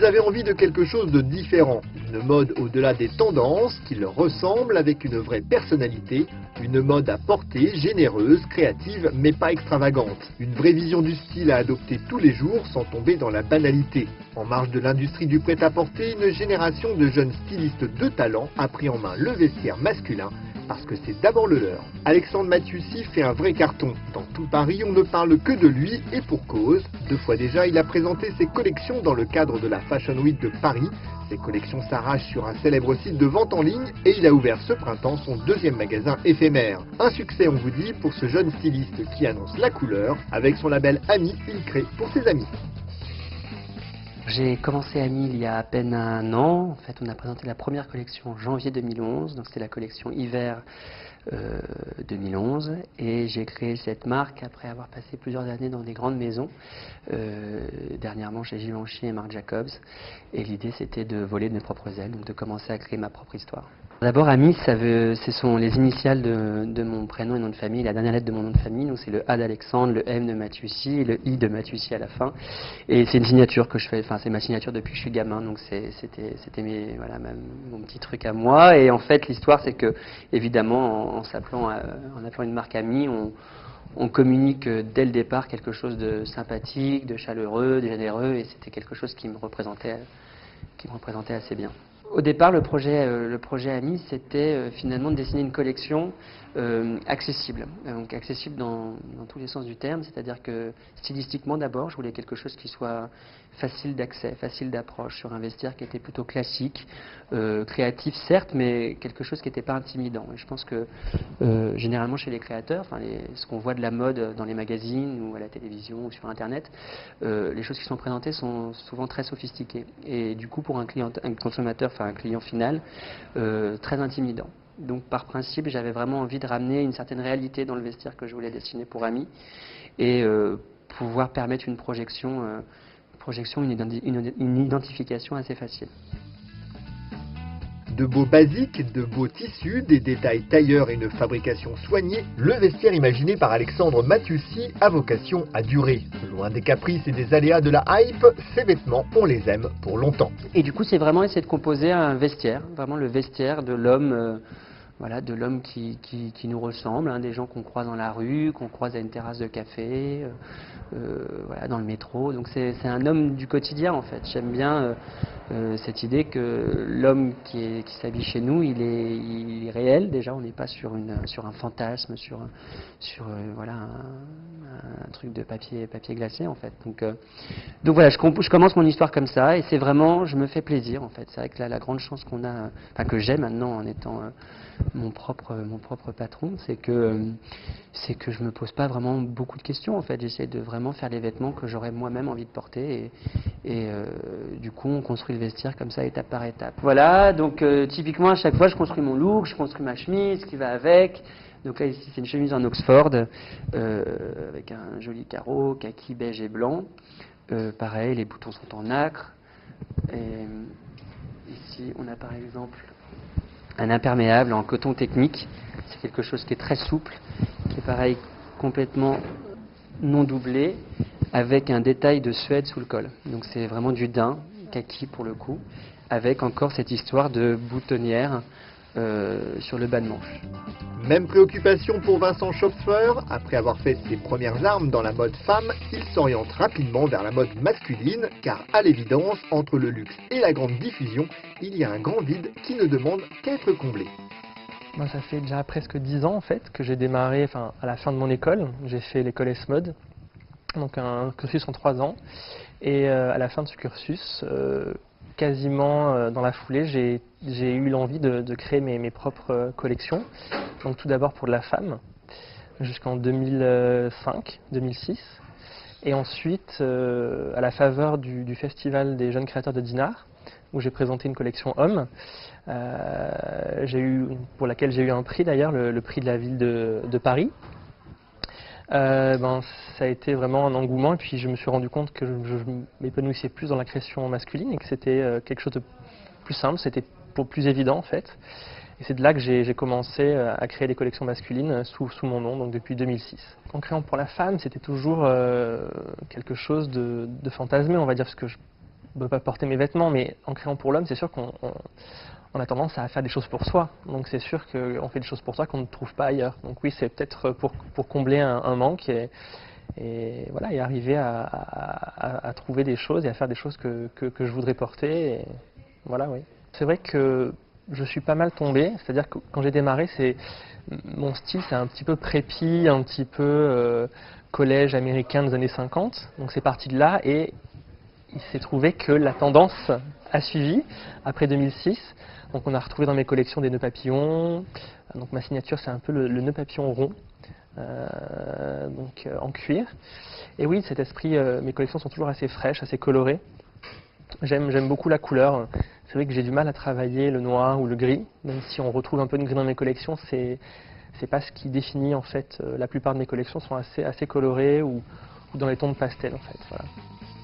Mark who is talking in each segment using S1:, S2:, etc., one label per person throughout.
S1: Ils avaient envie de quelque chose de différent, une mode au-delà des tendances, qui leur ressemble avec une vraie personnalité, une mode à portée, généreuse, créative, mais pas extravagante. Une vraie vision du style à adopter tous les jours sans tomber dans la banalité. En marge de l'industrie du prêt-à-porter, une génération de jeunes stylistes de talent a pris en main le vestiaire masculin, parce que c'est d'abord le leur. Alexandre Matthiussy fait un vrai carton. Dans tout Paris, on ne parle que de lui, et pour cause. 2 fois déjà, il a présenté ses collections dans le cadre de la Fashion Week de Paris. Ses collections s'arrachent sur un célèbre site de vente en ligne et il a ouvert ce printemps son 2e magasin éphémère. Un succès, on vous dit, pour ce jeune styliste qui annonce la couleur. Avec son label Ami, il crée pour ses amis.
S2: J'ai commencé Ami il y a à peine un an. En fait, on a présenté la première collection en janvier 2011. Donc, c'était la collection hiver 2011. Et j'ai créé cette marque après avoir passé plusieurs années dans des grandes maisons. Dernièrement chez Givenchy et Marc Jacobs. Et l'idée, c'était de voler de mes propres ailes, donc de commencer à créer ma propre histoire. D'abord, Ami, ce sont les initiales de mon prénom et nom de famille, la dernière lettre de mon nom de famille. Donc, c'est le A d'Alexandre, le M de Matthiussy et le I de Matthiussy à la fin. Et c'est une signature que je fais, enfin, c'est ma signature depuis que je suis gamin. Donc, c'était voilà, mon petit truc à moi. Et en fait, l'histoire, c'est que, évidemment, en appelant une marque Ami, on communique dès le départ quelque chose de sympathique, de chaleureux, de généreux. Et c'était quelque chose qui me représentait assez bien. Au départ, le projet Ami, c'était finalement de dessiner une collection accessible. Donc accessible dans tous les sens du terme, c'est-à-dire que stylistiquement d'abord, je voulais quelque chose qui soit facile d'accès, facile d'approche, sur un vestiaire qui était plutôt classique, créatif certes, mais quelque chose qui n'était pas intimidant. Et je pense que généralement chez les créateurs, ce qu'on voit de la mode dans les magazines ou à la télévision ou sur Internet, les choses qui sont présentées sont souvent très sophistiquées. Et du coup, pour un consommateur, enfin un client final, très intimidant. Donc par principe, j'avais vraiment envie de ramener une certaine réalité dans le vestiaire que je voulais dessiner pour Ami et pouvoir permettre une projection, une identification assez facile.
S1: De beaux basiques, de beaux tissus, des détails tailleurs et une fabrication soignée, le vestiaire imaginé par Alexandre Matthiussy a vocation à durer. Loin des caprices et des aléas de la hype, ces vêtements, on les aime pour longtemps.
S2: Et du coup, c'est vraiment essayer de composer un vestiaire, vraiment le vestiaire de l'homme, voilà, de l'homme qui nous ressemble, hein, des gens qu'on croise dans la rue, qu'on croise à une terrasse de café, voilà, dans le métro. Donc c'est un homme du quotidien en fait. J'aime bien cette idée que l'homme qui s'habille chez nous, il est réel déjà. On n'est pas sur un fantasme, sur voilà un truc de papier glacé en fait. Donc voilà, je commence mon histoire comme ça et c'est vraiment, je me fais plaisir en fait. C'est vrai que là, la grande chance qu'on a, enfin que j'ai maintenant en étant mon propre patron, c'est que je me pose pas vraiment beaucoup de questions en fait. J'essaie de vraiment faire les vêtements que j'aurais moi-même envie de porter et du coup on construit le vestiaire comme ça étape par étape. Voilà, donc typiquement à chaque fois je construis mon look, je construis ma chemise qui va avec. Donc là ici c'est une chemise en Oxford avec un joli carreau, kaki, beige et blanc. Pareil, les boutons sont en nacre. Et ici on a par exemple un imperméable en coton technique, c'est quelque chose qui est très souple, qui est pareil complètement non doublé, avec un détail de suède sous le col. Donc c'est vraiment du daim, kaki pour le coup, avec encore cette histoire de boutonnière sur le bas de manche.
S1: Même préoccupation pour Vincent Schopfer. Après avoir fait ses premières armes dans la mode femme, il s'oriente rapidement vers la mode masculine, car à l'évidence, entre le luxe et la grande diffusion, il y a un grand vide qui ne demande qu'à être comblé.
S3: Moi, ça fait déjà presque 10 ans en fait que j'ai démarré, à la fin de mon école, j'ai fait l'école S-Mode, donc un cursus en 3 ans, et à la fin de ce cursus, quasiment dans la foulée, j'ai eu l'envie de créer mes propres collections. Donc tout d'abord pour de la femme, jusqu'en 2005, 2006. Et ensuite, à la faveur du festival des jeunes créateurs de Dinard, où j'ai présenté une collection homme, pour laquelle j'ai eu un prix d'ailleurs, le prix de la ville de Paris. Ça a été vraiment un engouement et puis je me suis rendu compte que je m'épanouissais plus dans la création masculine et que c'était quelque chose de plus simple, c'était plus évident en fait. Et c'est de là que j'ai commencé à créer des collections masculines sous mon nom, donc depuis 2006. En créant pour la femme, c'était toujours quelque chose de fantasmé, on va dire, parce que ne peux pas porter mes vêtements, mais en créant pour l'homme, c'est sûr qu'on on a tendance à faire des choses pour soi. Donc c'est sûr qu'on fait des choses pour soi qu'on ne trouve pas ailleurs. Donc oui, c'est peut-être pour combler un manque et voilà, et arriver à trouver des choses et à faire des choses que je voudrais porter. Et voilà, oui. C'est vrai que je suis pas mal tombé, c'est-à-dire que quand j'ai démarré, mon style c'est un petit peu préppy, un petit peu collège américain des années 50. Donc c'est parti de là et il s'est trouvé que la tendance a suivi après 2006. Donc on a retrouvé dans mes collections des nœuds papillons. Donc ma signature c'est un peu le nœud papillon rond, en cuir. Et oui, cet esprit, mes collections sont toujours assez fraîches, assez colorées. J'aime beaucoup la couleur. C'est vrai que j'ai du mal à travailler le noir ou le gris, même si on retrouve un peu de gris dans mes collections, c'est pas ce qui définit en fait. La plupart de mes collections sont assez colorées ou dans les tons de pastel en fait. Voilà.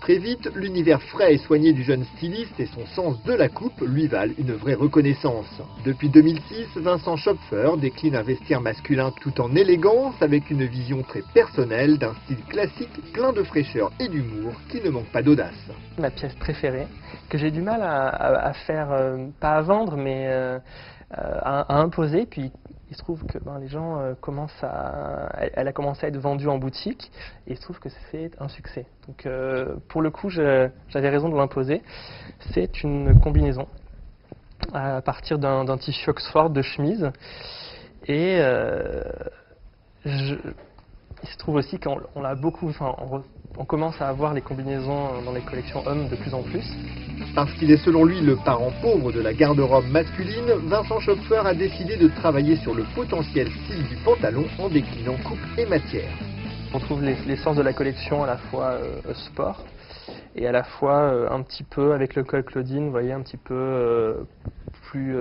S1: Très vite, l'univers frais et soigné du jeune styliste et son sens de la coupe lui valent une vraie reconnaissance. Depuis 2006, Vincent Schopfer décline un vestiaire masculin tout en élégance avec une vision très personnelle d'un style classique plein de fraîcheur et d'humour qui ne manque pas d'audace.
S3: Ma pièce préférée, que j'ai du mal à faire, pas à vendre, mais à imposer, puis il se trouve que les gens elle a commencé à être vendue en boutique et il se trouve que c'est un succès. Donc pour le coup, j'avais raison de l'imposer. C'est une combinaison à partir d'un tissu Oxford de chemise et il se trouve aussi qu'on l'a beaucoup, on commence à avoir les combinaisons dans les collections hommes de plus en plus.
S1: Parce qu'il est selon lui le parent pauvre de la garde-robe masculine, Vincent Schopfer a décidé de travailler sur le potentiel style du pantalon en déclinant coupe et matière.
S3: On trouve l'essence de la collection à la fois sport et à la fois un petit peu avec le col Claudine, vous voyez, un petit peu plus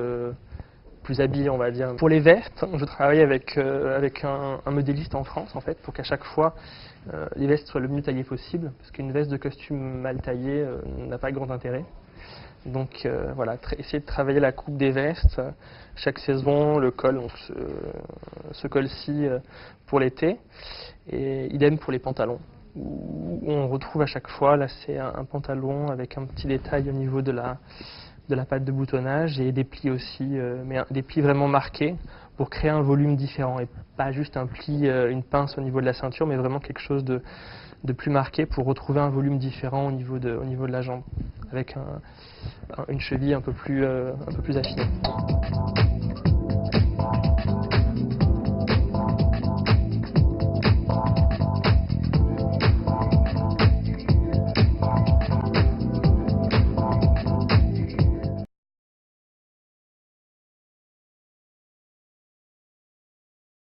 S3: habillé, on va dire. Pour les vestes, je travaille avec un modéliste en France, en fait, pour qu'à chaque fois, les vestes soient le mieux taillées possible, parce qu'une veste de costume mal taillée n'a pas grand intérêt. Donc voilà, essayer de travailler la coupe des vestes, chaque saison, le col, donc ce col-ci pour l'été, et idem pour les pantalons, où on retrouve à chaque fois, là c'est un pantalon avec un petit détail au niveau de la patte de boutonnage et des plis aussi, mais des plis vraiment marqués pour créer un volume différent et pas juste un pli, une pince au niveau de la ceinture, mais vraiment quelque chose de plus marqué pour retrouver un volume différent au niveau de la jambe, avec une cheville un peu plus affinée.